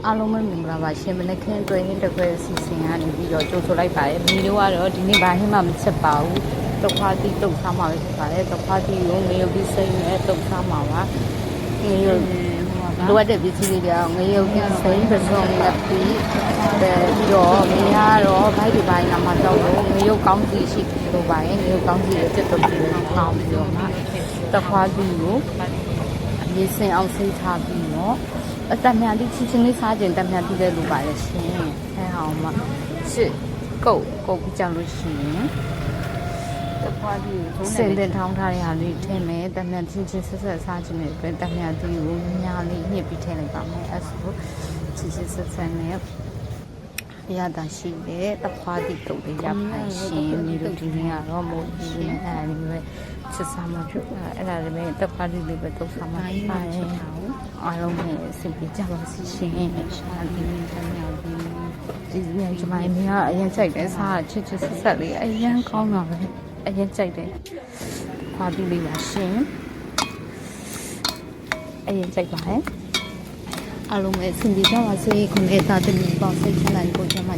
အားလုံးပဲမင်္ဂလာပါရှင်မနက်ခင်းတွေ့ရင်တစ်ခွဲစီစဉ်ရနေပြီးတော့ကြိုဆိုလိုက်ပါတယ်ဗီဒီယိုကတော့ဒီနေ့ဘာမှမချက်ပါဘူးတုတ်ခွားတိတုတ်ထားမှာပဲဖြစ်ပါတယ်တုတ်ခွားတိကိုငရုတ်ပြီးစိမ့်နဲ့တုတ်ထားမှာပါငရုတ်လိုအပ်တဲ့ပစ္စည်းတွေကတော့ငရုတ်ပြီးစိမ့်ပစုံနဲ့ပြီးတော့မင်းကတော့ဘိုက်ဒီဘိုင်းနာမှာတော့ငရုတ်ကောင်းစီရှိလိုပါရဲ့ငရုတ်ကောင်းစီရဲ့စက်တုတ်ပြီးတော့ထောင်းပြီးတော့မှတုတ်ခွားတိကိုရေစင်အောင်စိတ်ထားပြီးတော့အတမြန်တိချင်းလေးစားခြင်းတမြန်တိတဲ့လူပါလေရှင်အဲဟောင်းမှစစ်ကုတ်ပြီးကြောက်လို့ရှိရင်တခွားဒီစင်တင်ထောင်းထားတဲ့ဟာလေးထည့်မယ်တမြန်ချင်းဆက်စားခြင်းနဲ့ပဲတမြန်တိကိုညာလေးညှစ်ပြီးထည့်လိုက်ပါမယ်အဲဆိုချင်းဆက်နဲ့ရတာရှိတယ်တခွားဒီကုတ်လေးရပါရှင်ဒီလိုဒီနေ့ကတော့မို့ဒီနေ့အဲဒီပဲစစ်စားမှဖြစ်အဲ့ဒါလည်းပဲတခွားဒီလေးပဲတုတ်စားမှပါတယ်အားလုံးနဲ့အဆင်ပြေကြပါစေရှင်ရှာဒီနေ့တမြောက်ဒီနေ့ကျွန်မအမေကအရင်ကြိုက်တယ်စားချစ်ဆက်လေးအရင်ကောင်းတာပဲအရင်ကြိုက်တယ်ခွာပြီးလေးပါရှင်အရင်ကြိုက်ပါဟဲ့အားလုံးပဲအဆင်ပြေကြပါစေခုနေ့သားသမီးပေါင်းစိတ်ချမ်းသာကိုကြမှာ